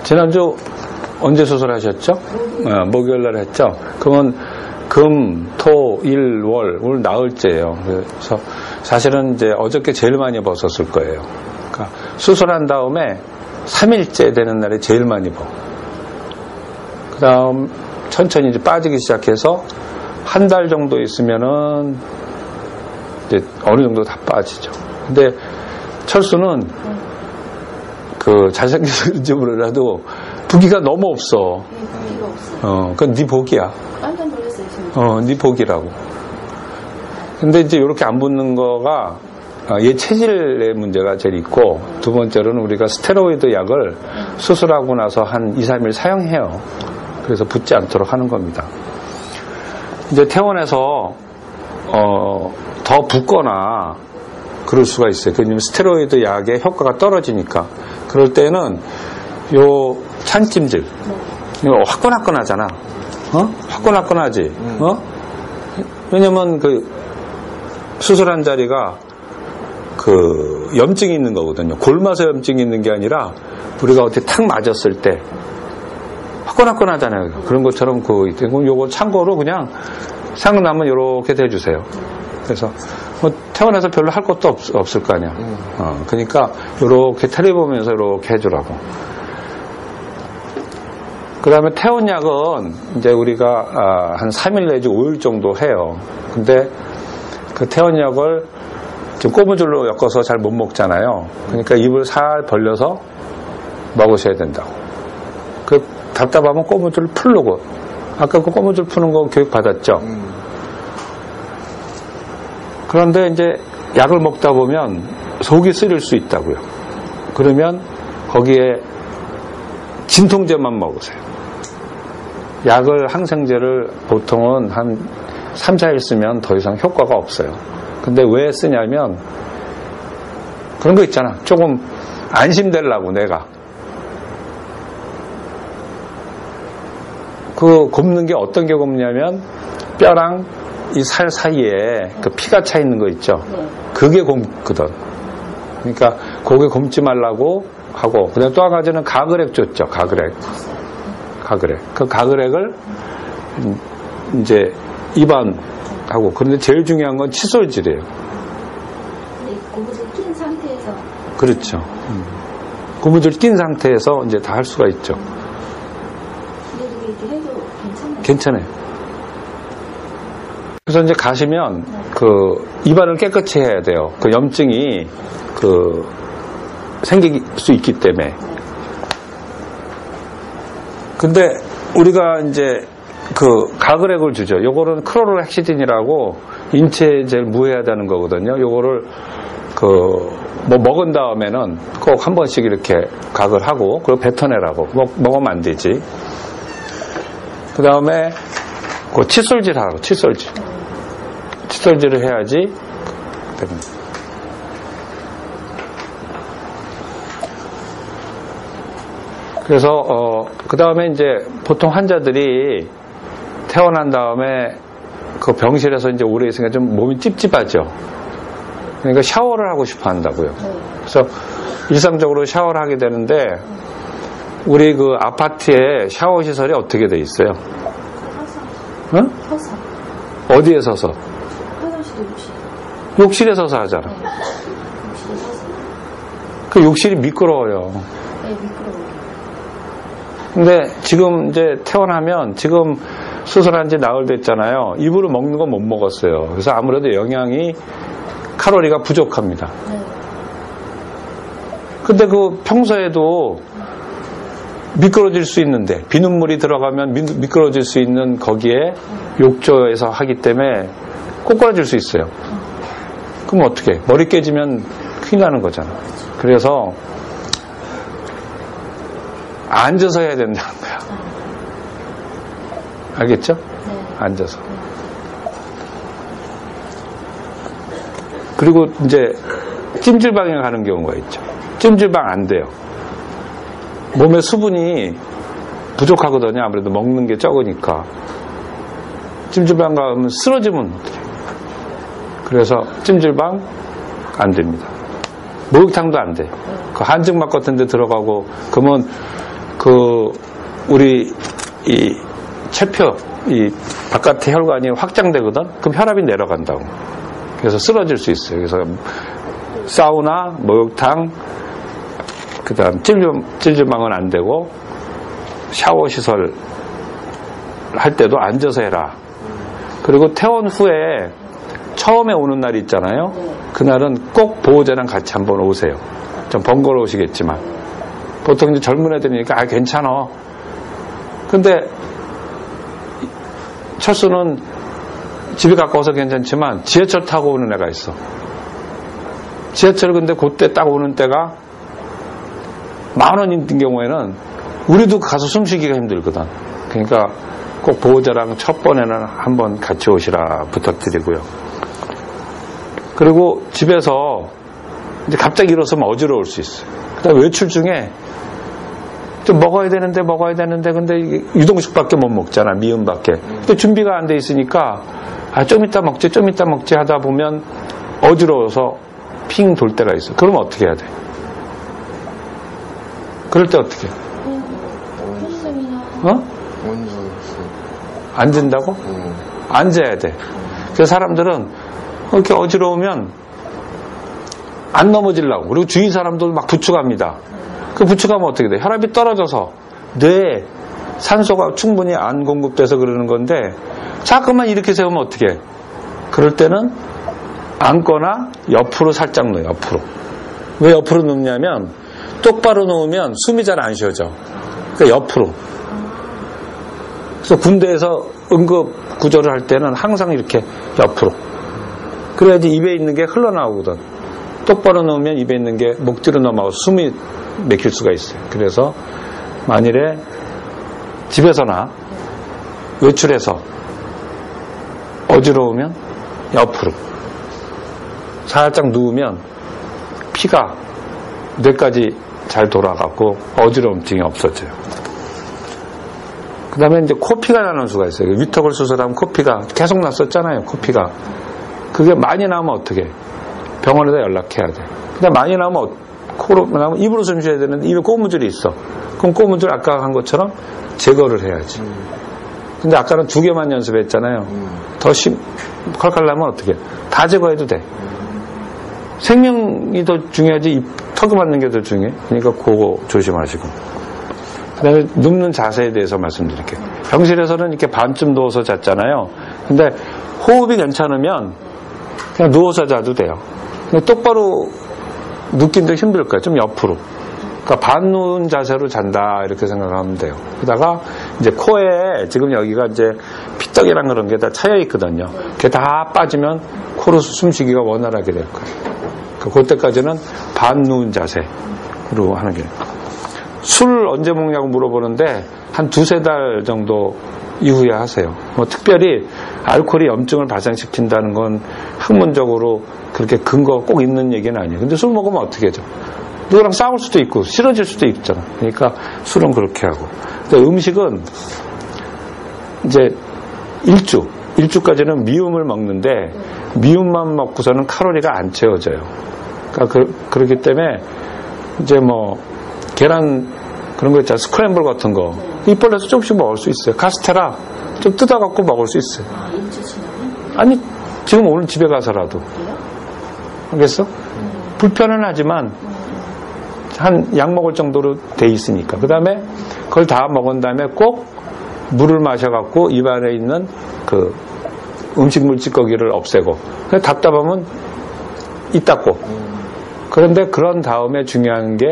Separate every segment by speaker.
Speaker 1: 지난주 언제 수술하셨죠? 목요일날 했죠? 그러면 금, 토, 일, 월, 오늘 나흘째예요. 그래서 사실은 이제 어저께 제일 많이 벗었을 거예요. 그러니까 수술한 다음에 3일째 되는 날에 제일 많이 벗. 그 다음 천천히 이제 빠지기 시작해서 한 달 정도 있으면은 이제 어느 정도 다 빠지죠. 근데 철수는 그 잘생겨서인지 몰라도 부기가 너무 없어.
Speaker 2: 부기가 없어.
Speaker 1: 그건 네 복이야.
Speaker 2: 깜짝 놀랐어요, 지금.
Speaker 1: 네 복이라고. 근데 이제 이렇게 안 붙는 거가 얘 체질의 문제가 제일 있고, 두 번째로는 우리가 스테로이드 약을 수술하고 나서 한 2, 3일 사용해요. 그래서 붙지 않도록 하는 겁니다. 이제 퇴원해서 더 붓거나 그럴 수가 있어요. 왜냐면 스테로이드 약의 효과가 떨어지니까. 그럴 때는 요 찬찜질 이거 화끈화끈하잖아. 화끈화끈하지. 왜냐면 그 수술한 자리가 그 염증이 있는 거거든요. 골마서 염증이 있는 게 아니라 우리가 어떻게 탁 맞았을 때 화끈화끈하잖아요. 그런 것처럼 그럼 요거 참고로 그냥 생각나면 요렇게 대주세요. 그래서 뭐 퇴원해서 별로 할 것도 없을 거 아니야. 그러니까 요렇게 텔레 보면서 요렇게 해주라고. 그 다음에 퇴원약은 이제 우리가 한 3일 내지 5일 정도 해요. 근데 그 퇴원약을 지금 고무줄로 엮어서 잘 못 먹잖아요. 그러니까 입을 살 벌려서 먹으셔야 된다고. 그 답답하면 고무줄을 풀고. 아까 그 고무줄 푸는 거 교육 받았죠? 그런데 이제 약을 먹다 보면 속이 쓰릴 수 있다고요. 그러면 거기에 진통제만 먹으세요. 약을 항생제를 보통은 한 3, 4일 쓰면 더 이상 효과가 없어요. 근데 왜 쓰냐면 그런 거 있잖아. 조금 안심되려고 내가. 그 곱는 게 어떤 게 곱냐면 뼈랑 이 살 사이에 그 피가 차 있는 거 있죠. 그게 곱거든. 그러니까 고개 곱지 말라고 하고, 그다음 또 한 가지는 가그렉 줬죠. 가그렉. 그 가그렉을 이제 입안하고. 그런데 제일 중요한 건 칫솔질이에요.
Speaker 2: 고무줄 낀 상태에서.
Speaker 1: 그렇죠. 고무줄 낀 상태에서 이제 다 할 수가 있죠.
Speaker 2: 근데 이렇게 해도 괜찮아요?
Speaker 1: 괜찮아요. 그래서 이제 가시면 그 입안을 깨끗이 해야 돼요. 그 염증이 그 생길 수 있기 때문에. 근데 우리가 이제 그 가그렉을 주죠. 요거는 크로로헥시딘이라고 인체에 제일 무해하다는 거거든요. 요거를 그 뭐 먹은 다음에는 꼭 한 번씩 이렇게 각을 하고, 그리고 뱉어내라고. 먹으면 안 되지. 그 다음에 그 칫솔질 하라고. 칫솔질을 해야지. 그래서 그 다음에 이제 보통 환자들이 퇴원한 다음에 그 병실에서 이제 오래 있으니까 좀 몸이 찝찝하죠. 그러니까 샤워를 하고 싶어 한다고요. 그래서 일상적으로 샤워를 하게 되는데, 우리 그 아파트에 샤워 시설이 어떻게 돼 있어요? 응?
Speaker 2: 서서.
Speaker 1: 어디에 서서?
Speaker 2: 화장실, 욕실.
Speaker 1: 욕실에 서서 하잖아.
Speaker 2: 욕실에 서서.
Speaker 1: 그 욕실이 미끄러워요.
Speaker 2: 네, 미끄러워요.
Speaker 1: 근데 지금 이제 퇴원하면, 지금 수술한 지 나흘 됐잖아요. 입으로 먹는 건 못 먹었어요. 그래서 아무래도 영양이, 칼로리가 부족합니다.
Speaker 2: 네.
Speaker 1: 근데 그 평소에도 미끄러질 수 있는데, 비눗물이 들어가면 미끄러질 수 있는 거기에 욕조에서 하기 때문에 꼬꾸라질 수 있어요. 그럼 어떻게? 머리 깨지면 큰일 나는 거잖아. 그래서 앉아서 해야 된다는 거야. 알겠죠?
Speaker 2: 네.
Speaker 1: 앉아서. 그리고 이제 찜질방에 가는 경우가 있죠. 찜질방 안 돼요. 몸에 수분이 부족하거든요. 아무래도 먹는 게 적으니까. 찜질방 가면 쓰러지면 어떡해. 그래서 찜질방 안 됩니다. 목욕탕도 안 돼요. 그 한증막 같은 데 들어가고, 그러면 우리 이 체표, 이 바깥의 혈관이 확장되거든? 그럼 혈압이 내려간다고. 그래서 쓰러질 수 있어요. 그래서 사우나, 목욕탕, 그 다음 찜질방은 안 되고, 샤워 시설 할 때도 앉아서 해라. 그리고 퇴원 후에 처음에 오는 날이 있잖아요. 그날은 꼭 보호자랑 같이 한번 오세요. 좀 번거로우시겠지만. 보통 이제 젊은 애들이니까, 괜찮아. 근데, 철수는 집이 가까워서 괜찮지만, 지하철 타고 오는 애가 있어. 지하철 근데 그때 딱 오는 때가 10,000원인 경우에는, 우리도 가서 숨 쉬기가 힘들거든. 그러니까 꼭 보호자랑 첫 번에는 한번 같이 오시라 부탁드리고요. 그리고 집에서 이제 갑자기 일어서면 어지러울 수 있어요. 그다음에 외출 중에 좀 먹어야 되는데 근데 유동식밖에 못 먹잖아. 미음밖에. 근데 준비가 안 돼 있으니까 좀 이따 먹지 하다 보면 어지러워서 핑 돌 때가 있어. 그러면 어떻게 해야 돼? 그럴 때 어떻게 해? 앉은다고? 앉아야 돼. 그래서 사람들은 이렇게 어지러우면 안 넘어지려고. 그리고 주위 사람들 막 부축합니다. 그 부축하면 어떻게 돼? 혈압이 떨어져서 뇌에 산소가 충분히 안 공급돼서 그러는 건데 자꾸만 이렇게 세우면 어떻게 해? 그럴 때는 앉거나 옆으로 살짝 넣어요. 옆으로. 왜 옆으로 눕냐면 똑바로 놓으면 숨이 잘 안 쉬어져. 그러니까 옆으로. 그래서 군대에서 응급 구조를 할 때는 항상 이렇게 옆으로. 그래야지 입에 있는 게 흘러나오거든. 똑바로 놓으면 입에 있는 게 목 뒤로 넘어가서 숨이 막힐 수가 있어요. 그래서 만일에 집에서나 외출해서 어지러우면 옆으로 살짝 누우면 피가 뇌까지 잘 돌아가고 어지러움증이 없어져요. 그 다음에 이제 코피가 나는 수가 있어요. 위턱을 수술하면 코피가 계속 났었잖아요. 코피가. 그게 많이 나면 어떻게? 병원에다 연락해야 돼. 근데 많이 나면 코로 나면 입으로 숨 쉬어야 되는데 입에 고무줄이 있어. 그럼 고무줄 아까 한 것처럼 제거를 해야지. 근데 아까는 2개만 연습했잖아요. 더 칼칼 나면 어떻게? 다 제거해도 돼. 생명이 더 중요하지 턱을 맞는 게 더 중요해. 그러니까 그거 조심하시고. 그 다음에 눕는 자세에 대해서 말씀드릴게요. 병실에서는 이렇게 반쯤 누워서 잤잖아요. 근데 호흡이 괜찮으면 그냥 누워서 자도 돼요. 근데 똑바로 눕긴 좀 힘들 거예요. 좀 옆으로. 그러니까 반 누운 자세로 잔다 이렇게 생각하면 돼요. 그러다가 이제 코에 지금 여기가 이제 피떡이랑 그런 게 다 차여 있거든요. 그게 다 빠지면 코로 숨쉬기가 원활하게 될 거예요. 그때까지는 반 누운 자세로 하는 게. 술 언제 먹냐고 물어보는데 한 2-3달 정도 이후에 하세요. 뭐 특별히 알코올이 염증을 발생시킨다는 건 학문적으로 그렇게 근거가 꼭 있는 얘기는 아니에요. 근데 술 먹으면 어떻게 하죠? 누구랑 싸울 수도 있고 싫어질 수도 있잖아. 그러니까 술은 그렇게 하고. 근데 음식은 이제 일주까지는 미음을 먹는데 미음만 먹고서는 칼로리가 안 채워져요. 그러니까 그렇기 때문에 이제 뭐 계란 그런 거 있잖아요. 스크램블 같은 거 입벌려서 조금씩 먹을 수 있어요. 카스테라 좀 뜯어갖고 먹을 수 있어요. 아니 지금 오늘 집에 가서라도. 알겠어? 불편은 하지만 한 약 먹을 정도로 돼 있으니까. 그 다음에 그걸 다 먹은 다음에 꼭 물을 마셔갖고 입 안에 있는 그 음식물 찌꺼기를 없애고. 답답하면 이 닦고. 그런데 그런 다음에 중요한 게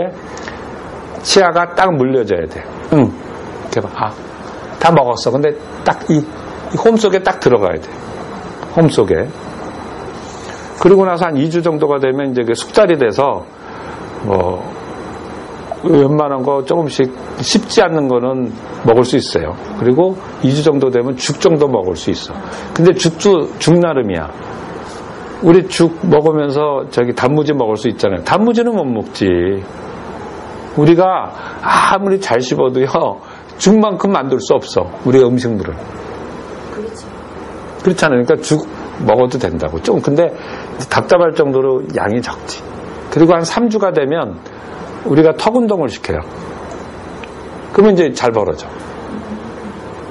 Speaker 1: 치아가 딱 물려져야 돼. 이렇게 봐. 다 먹었어. 근데 딱 이 홈 속에 딱 들어가야 돼. 홈 속에. 그리고 나서 한 2주 정도가 되면 이제 숙달이 돼서 뭐 웬만한 거 조금씩 씹지 않는 거는 먹을 수 있어요. 그리고 2주 정도 되면 죽 정도 먹을 수 있어. 근데 죽도 죽 나름이야. 우리 죽 먹으면서 단무지 먹을 수 있잖아요. 단무지는 못 먹지. 우리가 아무리 잘 씹어도요, 죽만큼 만들 수 없어. 우리의 음식물을.
Speaker 2: 그렇죠.
Speaker 1: 그렇잖아요. 그러니까 죽 먹어도 된다고. 좀 근데 답답할 정도로 양이 적지. 그리고 한 3주가 되면 우리가 턱 운동을 시켜요. 그러면 이제 잘 벌어져.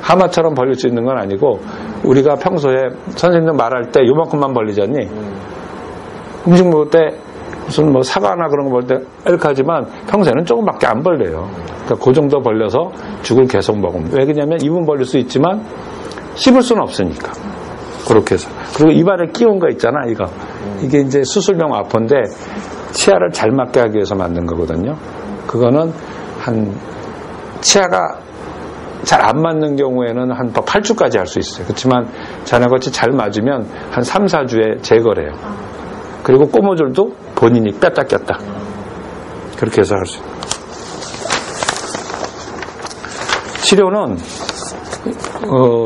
Speaker 1: 하마처럼 벌릴 수 있는 건 아니고 우리가 평소에 선생님들 말할 때 요만큼만 벌리잖니. 음식 먹을 때 무슨 뭐 사과나 그런 거 먹을 때 이렇게 하지만 평소에는 조금밖에 안 벌려요. 그러니까 그 정도 벌려서 죽을 계속 먹으면. 왜 그러냐면 입은 벌릴 수 있지만 씹을 수는 없으니까. 그렇게 해서. 그리고 입안에 끼운 거 있잖아, 이거. 이게 이제 수술용 와퍼인데 치아를 잘 맞게 하기 위해서 만든 거거든요. 그거는 한 치아가 잘 안 맞는 경우에는 한 8주까지 할 수 있어요. 그렇지만 자네같이 잘 맞으면 한 3, 4주에 제거를 해요. 그리고 꼬무줄도 본인이 뺐다 꼈다. 그렇게 해서 할 수 있어요. 치료는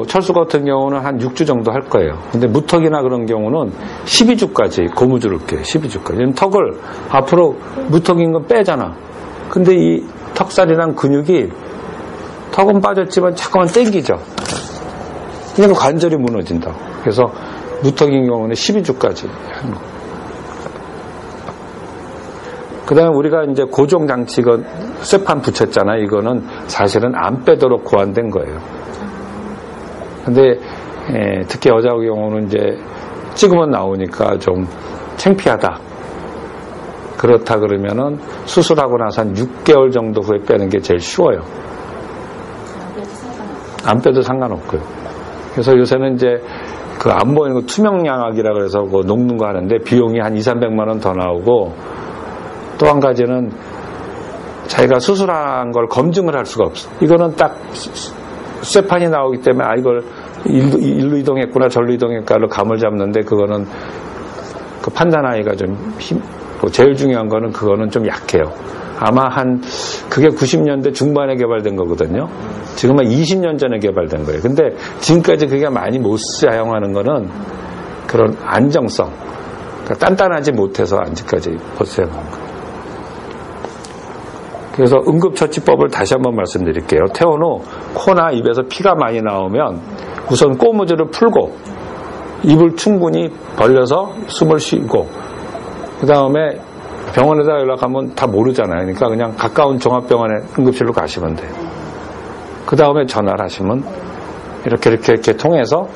Speaker 1: 철수 같은 경우는 한 6주 정도 할 거예요. 근데 무턱이나 그런 경우는 12주까지 고무줄을 껴요. 12주까지. 턱을 앞으로 무턱인 건 빼잖아. 근데 이 턱살이랑 근육이 턱은 빠졌지만 잠깐만 땡기죠. 그러니까 관절이 무너진다. 그래서 무턱인 경우는 12주까지 하는 거. 그 다음에 우리가 이제 고정장치, 이거 쇠판 붙였잖아요. 이거는 사실은 안 빼도록 고안된 거예요. 근데 특히 여자 경우는 이제 찍으면 나오니까 좀 창피하다. 그렇다 그러면은 수술하고 나서 한 6개월 정도 후에 빼는 게 제일 쉬워요. 안 빼도 상관없고요. 그래서 요새는 이제 그 안 보이는 거 투명양악이라 그래서 그 녹는 거 하는데 비용이 한 2, 300만 원 더 나오고 또 한 가지는 자기가 수술한 걸 검증을 할 수가 없어. 이거는 딱 쇠판이 나오기 때문에 이걸 일로 이동했구나 절로 이동했구나로 감을 잡는데 그거는 그 판단하기가 좀 제일 중요한 거는 그거는 좀 약해요. 아마 그게 90년대 중반에 개발된 거거든요. 지금은 20년 전에 개발된 거예요. 근데 지금까지 그게 많이 못 사용하는 거는 그런 안정성, 그러니까 단단하지 못해서 아직까지 못 사용하는 거예요. 그래서 응급처치법을 다시 한번 말씀드릴게요. 퇴원 후 코나 입에서 피가 많이 나오면 우선 꼬무줄을 풀고 입을 충분히 벌려서 숨을 쉬고 그 다음에 병원에다 연락하면 다 모르잖아요. 그러니까 그냥 가까운 종합병원에 응급실로 가시면 돼요. 그 다음에 전화를 하시면 이렇게 통해서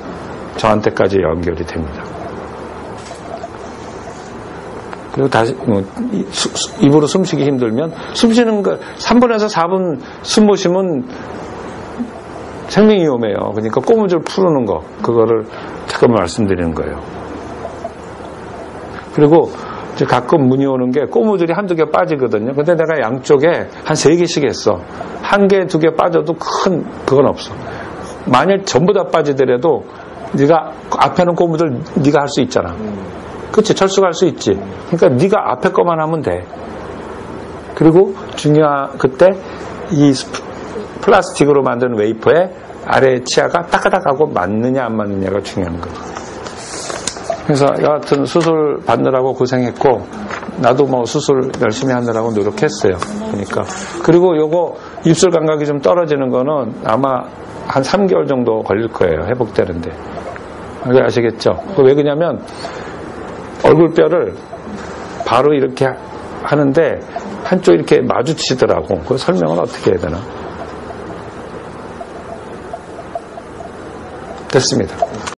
Speaker 1: 저한테까지 연결이 됩니다. 그리고 다시 입으로 숨쉬기 힘들면 숨쉬는 거 3분에서 4분 숨 못 쉬면 생명이 위험해요. 그러니까 꼬무줄 푸는 거 그거를 잠깐만 말씀드리는 거예요. 그리고 이제 가끔 문의 오는 게 꼬무줄이 한두 개 빠지거든요. 근데 내가 양쪽에 한 3개씩 했어. 1개, 2개 빠져도 큰 그건 없어. 만일 전부 다 빠지더라도 네가 앞에는 꼬무줄 네가 할 수 있잖아. 그치? 철수가 할 수 있지. 그러니까 네가 앞에 거만 하면 돼. 그리고 그때 이 플라스틱으로 만든 웨이퍼에 아래 치아가 따까닥하고 맞느냐 안 맞느냐가 중요한 거죠. 그래서 여하튼 수술 받느라고 고생했고 나도 뭐 수술 열심히 하느라고 노력했어요. 그러니까 그리고 요거 입술 감각이 좀 떨어지는 거는 아마 한 3개월 정도 걸릴 거예요. 회복되는데. 아시겠죠? 왜 그러냐면 얼굴뼈를 바로 이렇게 하는데 한쪽 이렇게 마주치더라고. 그 설명은 어떻게 해야 되나? 됐습니다.